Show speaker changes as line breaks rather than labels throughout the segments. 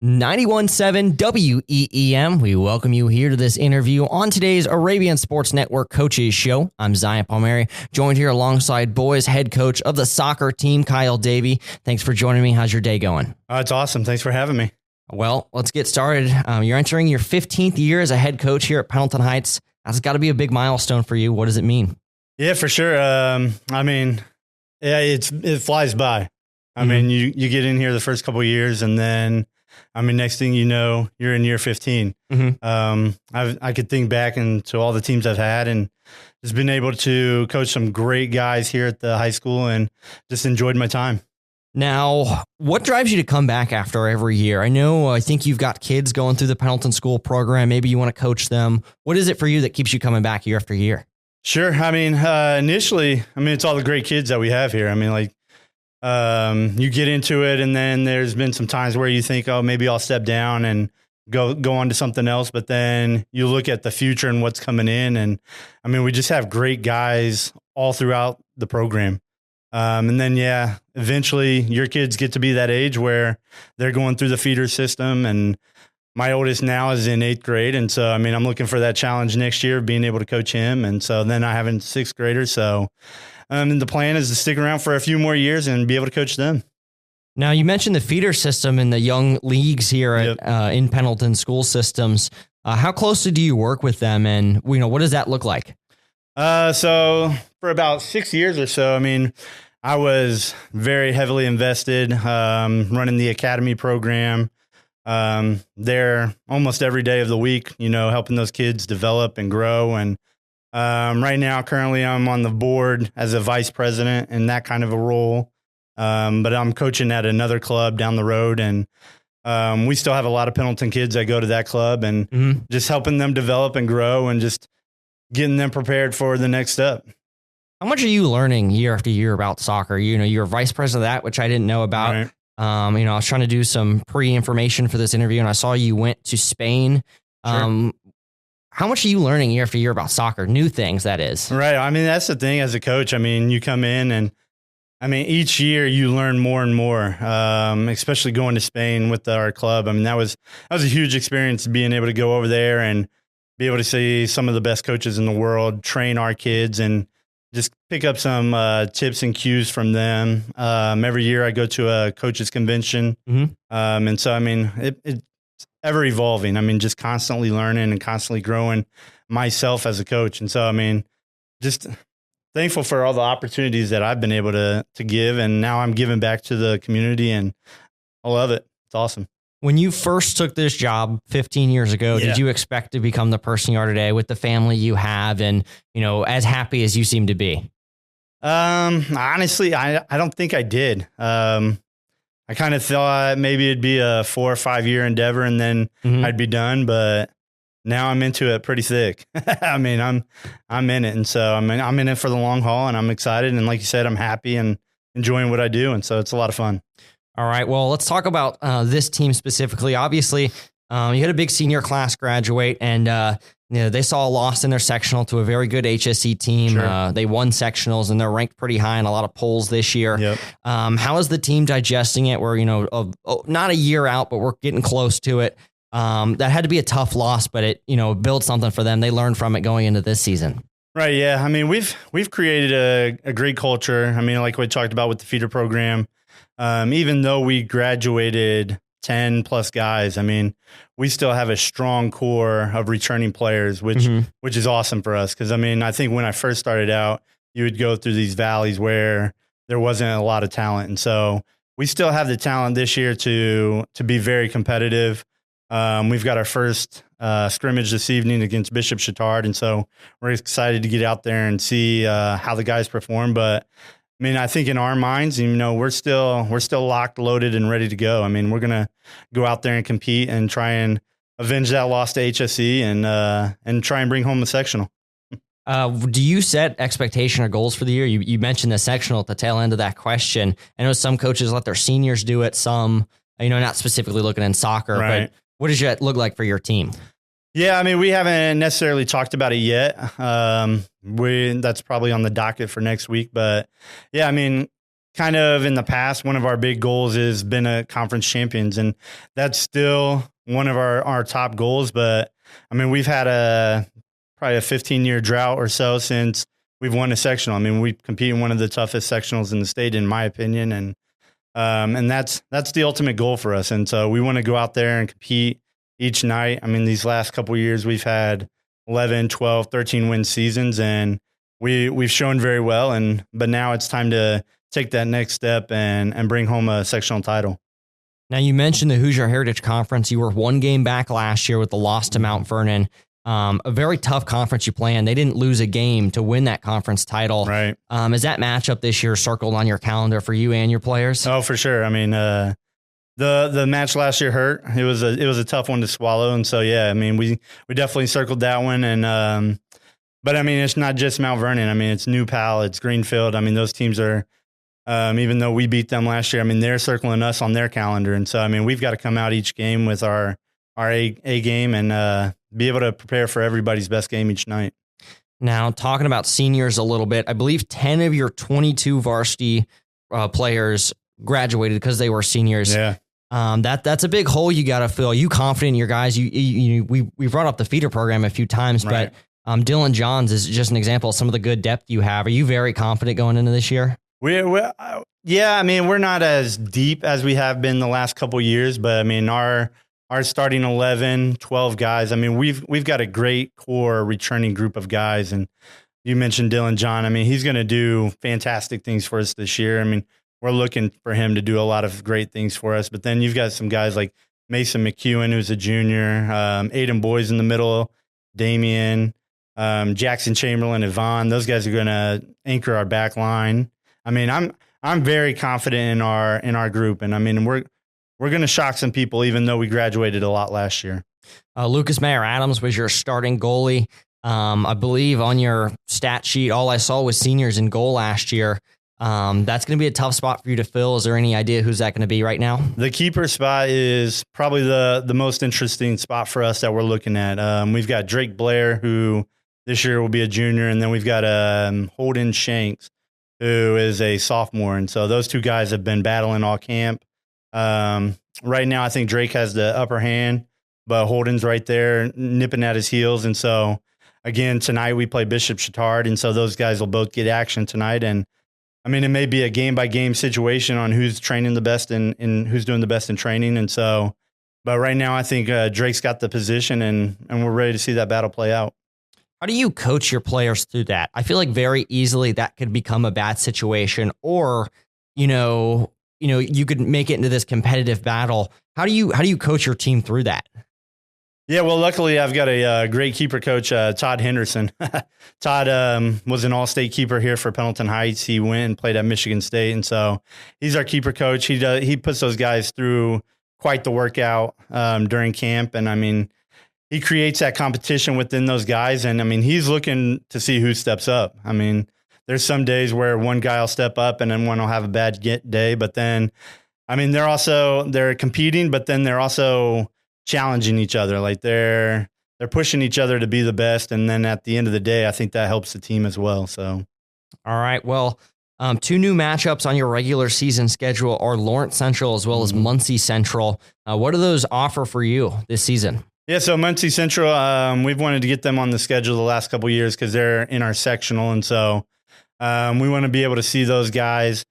91.7 WEEM. We welcome you here to this interview on today's Arabian Sports Network Coaches Show. I'm Zion Palmieri, joined here alongside boys head coach of the soccer team, Kyle Davy. Thanks for joining me. How's your day going?
It's awesome. Thanks for having me.
Well, let's get started. You're entering your 15th year as a head coach here at Pendleton Heights. That's got to be a big milestone for you. What does it mean?
Yeah, for sure. It flies by. I mean, you get in here the first couple of years, and then, next thing you know, you're in year 15. I could think back into all the teams I've had and just been able to coach some great guys here at the high school and just enjoyed my time.
Now, what drives you to come back after every year? I think you've got kids going through the Pendleton School program. Maybe you want to coach them. What is it for you that keeps you coming back year after year?
Sure. Initially, it's all the great kids that we have here. You get into it, and then there's been some times where you think, oh, maybe I'll step down and go on to something else. But then you look at the future and what's coming in. And we just have great guys all throughout the program. And then, eventually your kids get to be that age where they're going through the feeder system. And my oldest now is in 8th grade. And so, I'm looking for that challenge next year of being able to coach him. And so then I have a 6th grader. So and the plan is to stick around for a few more years and be able to coach them.
Now, you mentioned the feeder system and the young leagues here at, in Pendleton school systems. How closely do you work with them? And, what does that look like?
So for about 6 years or so, I was very heavily invested running the academy program. There almost every day of the week, helping those kids develop and grow. And right now, currently, I'm on the board as a vice president in that kind of a role. But I'm coaching at another club down the road. And we still have a lot of Pendleton kids that go to that club and just helping them develop and grow and just getting them prepared for the next step.
How much are you learning year after year about soccer? You're vice president of that, which I didn't know about.
Right.
I was trying to do some pre-information for this interview, and I saw you went to Spain.
Sure.
How much are you learning year after year about soccer? New things, that is.
Right. That's the thing as a coach. You come in and, each year you learn more and more, especially going to Spain with our club. That was a huge experience, being able to go over there and be able to see some of the best coaches in the world, train our kids, and just pick up some tips and cues from them. Every year I go to a coaches convention. And so, it's ever evolving. Just constantly learning and constantly growing myself as a coach. And so, just thankful for all the opportunities that I've been able to give. And now I'm giving back to the community, and I love it. It's awesome.
When you first took this job 15 years ago, did you expect to become the person you are today with the family you have and, as happy as you seem to be?
Honestly, I don't think I did. I kind of thought maybe it'd be a 4 or 5 year endeavor and then I'd be done, but now I'm into it pretty thick. I'm in it. And so, I'm in it for the long haul, and I'm excited. And like you said, I'm happy and enjoying what I do. And so it's a lot of fun.
All right. Well, let's talk about this team specifically. Obviously, you had a big senior class graduate, and they saw a loss in their sectional to a very good HSE team.
Sure.
They won sectionals, and they're ranked pretty high in a lot of polls this year.
Yep.
How is the team digesting it? We're not a year out, but we're getting close to it. That had to be a tough loss, but it built something for them. They learned from it going into this season.
Right. Yeah. We've created a great culture. Like we talked about with the feeder program. Even though we graduated 10 plus guys, we still have a strong core of returning players, which is awesome for us. Cause I think when I first started out, you would go through these valleys where there wasn't a lot of talent. And so we still have the talent this year to be very competitive. We've got our first scrimmage this evening against Bishop Chittard. And so we're excited to get out there and see how the guys perform. But I think in our minds, we're still locked, loaded, and ready to go. We're going to go out there and compete and try and avenge that loss to HSE and try and bring home the sectional.
Do you set expectation or goals for the year? You mentioned the sectional at the tail end of that question. I know some coaches let their seniors do it. Some, not specifically looking in soccer,
right.
But what does it look like for your team?
Yeah, we haven't necessarily talked about it yet. That's probably on the docket for next week. But yeah, kind of in the past, one of our big goals has been a conference champions, and that's still one of our top goals. But I mean, we've had probably a 15-year drought or so since we've won a sectional. I mean, we compete in one of the toughest sectionals in the state, in my opinion, and that's the ultimate goal for us. And so we want to go out there and compete each night. I mean, these last couple of years, we've had 11, 12, 13 win seasons, and we've shown very well. But now it's time to take that next step and bring home a sectional title.
Now, you mentioned the Hoosier Heritage Conference. You were one game back last year with the loss to Mount Vernon. A very tough conference you play in. They didn't lose a game to win that conference title.
Right.
Is that matchup this year circled on your calendar for you and your players?
Oh, for sure. I mean, the match last year hurt. It was a tough one to swallow. And so, yeah, I mean, we definitely circled that one. And, but I mean, it's not just Mount Vernon. I mean, it's New Pal, it's Greenfield. I mean, those teams are, even though we beat them last year, I mean, they're circling us on their calendar. And so, I mean, we've got to come out each game with our A game and be able to prepare for everybody's best game each night.
Now, talking about seniors a little bit, I believe 10 of your 22 varsity players graduated because they were seniors.
Yeah.
That's a big hole you got to fill. You confident in your guys? We brought up the feeder program a few times,
right.
But Dylan Johns is just an example of some of the good depth you have. Are you very confident going into this year?
Yeah, I mean, we're not as deep as we have been the last couple of years, but I mean, our starting 11, 12 guys, I mean, we've got a great core returning group of guys. And you mentioned Dylan John. I mean, he's going to do fantastic things for us this year. I mean, we're looking for him to do a lot of great things for us. But then you've got some guys like Mason McEwen, who's a junior, Aiden Boys in the middle, Damian, Jackson Chamberlain, Yvonne. Those guys are going to anchor our back line. I mean, I'm very confident in our group, and I mean, we're going to shock some people, even though we graduated a lot last year.
Lucas Mayer Adams was your starting goalie. I believe on your stat sheet, all I saw was seniors in goal last year. That's going to be a tough spot for you to fill. Is there any idea who's that going to be right now? The
keeper spot is probably the most interesting spot for us that we're looking at. We've got Drake Blair, who this year will be a junior, and then we've got Holden Shanks, who is a sophomore. And so those two guys have been battling all camp. Right now, I think Drake has the upper hand, but Holden's right there nipping at his heels. And so, again, tonight we play Bishop Chatard, and so those guys will both get action tonight. And, I mean, it may be a game-by-game situation on who's training the best and who's doing the best in training. And so, but right now I think Drake's got the position, and we're ready to see that battle play out.
How do you coach your players through that? I feel like very easily that could become a bad situation, or, you could make it into this competitive battle. How do you coach your team through that?
Yeah, well, luckily I've got a great keeper coach, Todd Henderson. Todd was an all-state keeper here for Pendleton Heights. He went and played at Michigan State, and so he's our keeper coach. He puts those guys through quite the workout during camp, and I mean, he creates that competition within those guys. And I mean, he's looking to see who steps up. I mean, there's some days where one guy will step up and then one will have a bad day. But then, I mean, they're competing, but then they're also challenging each other. Like they're pushing each other to be the best. And then at the end of the day, I think that helps the team as well. So,
all right. Well, two new matchups on your regular season schedule are Lawrence Central as well as Muncie Central. What do those offer for you this season?
Yeah, so Muncie Central, we've wanted to get them on the schedule the last couple of years because they're in our sectional, and so we want to be able to see those guys.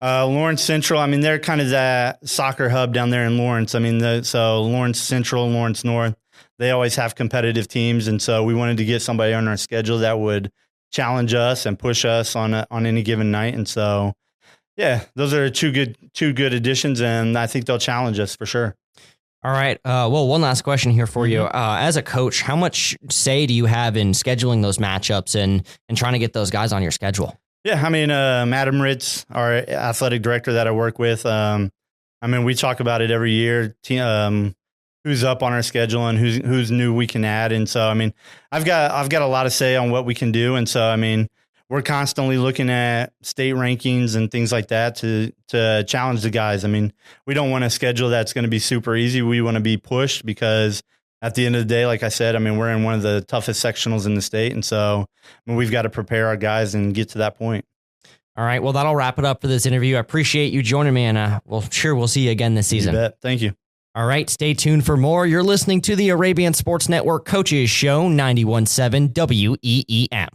Lawrence Central, I mean, they're kind of that soccer hub down there in Lawrence. I mean, so Lawrence Central, Lawrence North, they always have competitive teams, and so we wanted to get somebody on our schedule that would challenge us and push us on any given night. And so, yeah, those are two good additions, and I think they'll challenge us for sure.
All right. Well, one last question here for you. As a coach, how much say do you have in scheduling those matchups and trying to get those guys on your schedule?
Yeah, I mean, Madam Ritz, our athletic director that I work with, I mean, we talk about it every year, who's up on our schedule and who's new we can add. And so, I mean, I've got a lot of say on what we can do. And so, I mean, we're constantly looking at state rankings and things like that to challenge the guys. I mean, we don't want a schedule that's going to be super easy. We want to be pushed because at the end of the day, like I said, I mean, we're in one of the toughest sectionals in the state. And so, I mean, we've got to prepare our guys and get to that point.
All right. Well, that'll wrap it up for this interview. I appreciate you joining me, and we'll see you again this season.
You bet. Thank you.
All right. Stay tuned for more. You're listening to the Arabian Sports Network Coaches Show, 91.7 WEEM.